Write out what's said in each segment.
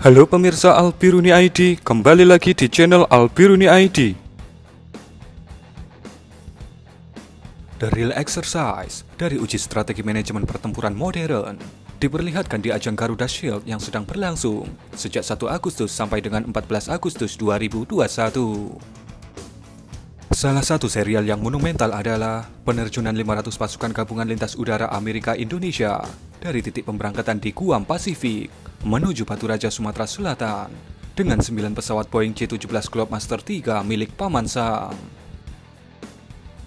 Halo pemirsa Albiruni ID, kembali lagi di channel Albiruni ID. The Real Exercise dari uji strategi manajemen pertempuran modern diperlihatkan di ajang Garuda Shield yang sedang berlangsung sejak 1 Agustus sampai dengan 14 Agustus 2021. Salah satu serial yang monumental adalah penerjunan 500 pasukan gabungan lintas udara Amerika Indonesia dari titik pemberangkatan di Guam Pasifik menuju Batu Raja Sumatera Selatan dengan 9 pesawat Boeing C-17 Globemaster III milik Paman Sam.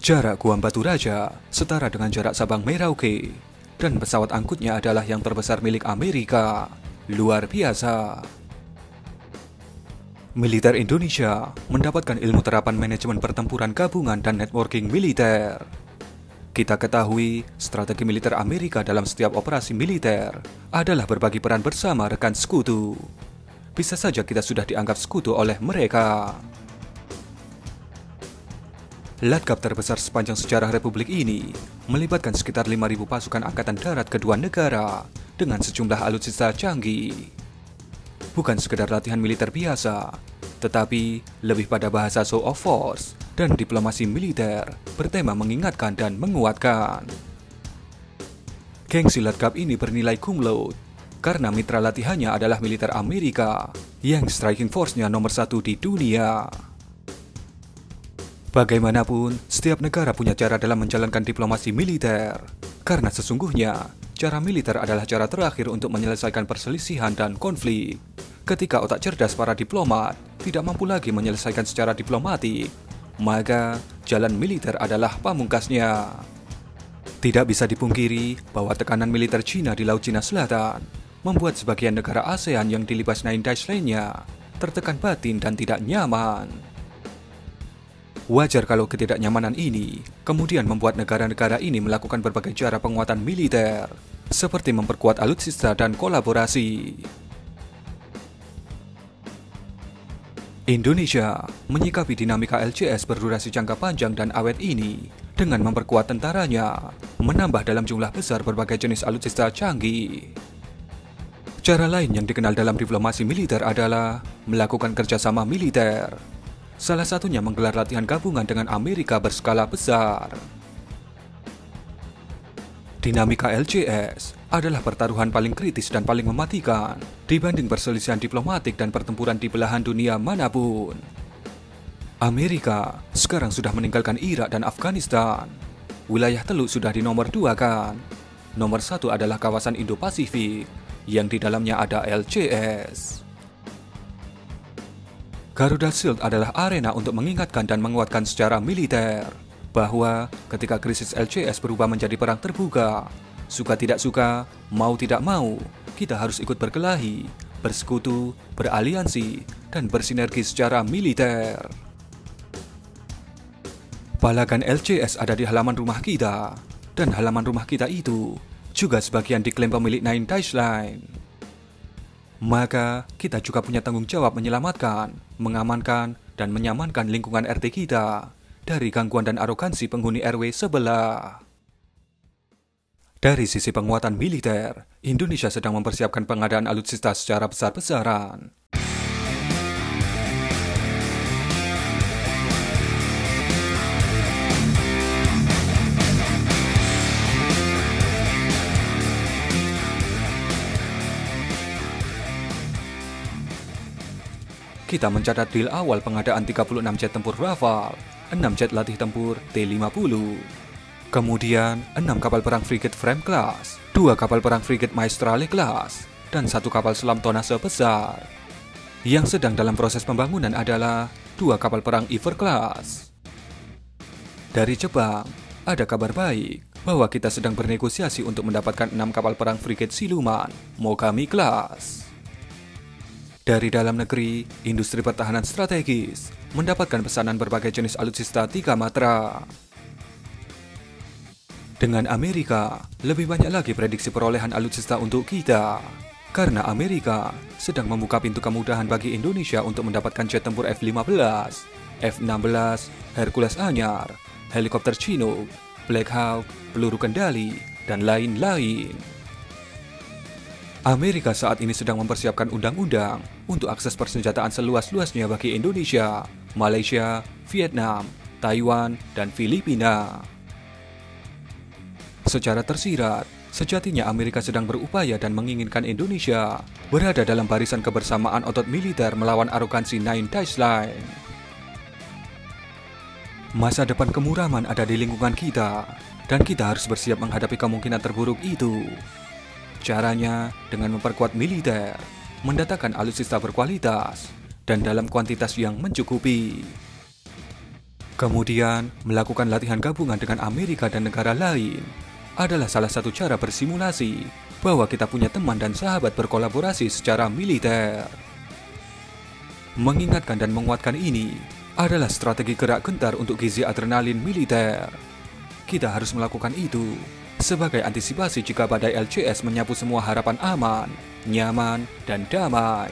Jarak Guam Batu Raja setara dengan jarak Sabang Merauke, dan pesawat angkutnya adalah yang terbesar milik Amerika. Luar biasa. Militer Indonesia mendapatkan ilmu terapan manajemen pertempuran gabungan dan networking militer. Kita ketahui, strategi militer Amerika dalam setiap operasi militer adalah berbagi peran bersama rekan sekutu. Bisa saja kita sudah dianggap sekutu oleh mereka. Latkap terbesar sepanjang sejarah Republik ini melibatkan sekitar 5.000 pasukan angkatan darat kedua negara dengan sejumlah alutsista canggih. Bukan sekedar latihan militer biasa, tetapi lebih pada bahasa show of force dan diplomasi militer bertema mengingatkan dan menguatkan. Gengsi Latkap ini bernilai cum laude karena mitra latihannya adalah militer Amerika yang striking force-nya nomor 1 di dunia. Bagaimanapun, setiap negara punya cara dalam menjalankan diplomasi militer, karena sesungguhnya cara militer adalah cara terakhir untuk menyelesaikan perselisihan dan konflik. Ketika otak cerdas para diplomat tidak mampu lagi menyelesaikan secara diplomatik, maka jalan militer adalah pamungkasnya. Tidak bisa dipungkiri bahwa tekanan militer Cina di Laut Cina Selatan membuat sebagian negara ASEAN yang dilibas Nine Dash lainnya tertekan batin dan tidak nyaman. Wajar kalau ketidaknyamanan ini kemudian membuat negara-negara ini melakukan berbagai cara penguatan militer, seperti memperkuat alutsista dan kolaborasi. Indonesia menyikapi dinamika LCS berdurasi jangka panjang dan awet ini dengan memperkuat tentaranya, menambah dalam jumlah besar berbagai jenis alutsista canggih. Cara lain yang dikenal dalam diplomasi militer adalah melakukan kerjasama militer. Salah satunya menggelar latihan gabungan dengan Amerika berskala besar. Dinamika LCS adalah pertaruhan paling kritis dan paling mematikan dibanding perselisihan diplomatik dan pertempuran di belahan dunia manapun. Amerika sekarang sudah meninggalkan Irak dan Afghanistan. Wilayah Teluk sudah di nomor 2 kan? Nomor 1 adalah kawasan Indo-Pasifik yang di dalamnya ada LCS. Garuda Shield adalah arena untuk mengingatkan dan menguatkan secara militer bahwa ketika krisis LCS berubah menjadi perang terbuka, suka tidak suka, mau tidak mau, kita harus ikut berkelahi, bersekutu, beraliansi, dan bersinergi secara militer. Palagan LCS ada di halaman rumah kita, dan halaman rumah kita itu juga sebagian diklaim pemilik Nine Dash Line. Maka kita juga punya tanggung jawab menyelamatkan, mengamankan, dan menyamankan lingkungan RT kita dari gangguan dan arogansi penghuni RW sebelah. Dari sisi penguatan militer, Indonesia sedang mempersiapkan pengadaan alutsista secara besar-besaran. Kita mencatat deal awal pengadaan 36 jet tempur Rafale, 6 jet latih tempur T-50, kemudian 6 kapal perang frigate Frame Class, 2 kapal perang frigate Maestrale Class, dan 1 kapal selam tonnase besar. Yang sedang dalam proses pembangunan adalah 2 kapal perang Ever Class. Dari Jepang, ada kabar baik bahwa kita sedang bernegosiasi untuk mendapatkan 6 kapal perang frigate siluman Mogami Class. Dari dalam negeri, industri pertahanan strategis mendapatkan pesanan berbagai jenis alutsista 3 matra. Dengan Amerika, lebih banyak lagi prediksi perolehan alutsista untuk kita. Karena Amerika sedang membuka pintu kemudahan bagi Indonesia untuk mendapatkan jet tempur F-15, F-16, Hercules Anyar, helikopter Chinook, Black Hawk, peluru kendali, dan lain-lain. Amerika saat ini sedang mempersiapkan undang-undang untuk akses persenjataan seluas-luasnya bagi Indonesia, Malaysia, Vietnam, Taiwan, dan Filipina. Secara tersirat, sejatinya Amerika sedang berupaya dan menginginkan Indonesia berada dalam barisan kebersamaan otot militer melawan arogansi Nine Dash Line. Masa depan kemuraman ada di lingkungan kita, dan kita harus bersiap menghadapi kemungkinan terburuk itu. Caranya dengan memperkuat militer, mendatangkan alutsista berkualitas, dan dalam kuantitas yang mencukupi. Kemudian, melakukan latihan gabungan dengan Amerika dan negara lain adalah salah satu cara bersimulasi bahwa kita punya teman dan sahabat berkolaborasi secara militer. Mengingatkan dan menguatkan ini adalah strategi gerak gentar untuk gizi adrenalin militer. Kita harus melakukan itu sebagai antisipasi jika badai LCS menyapu semua harapan aman, nyaman, dan damai.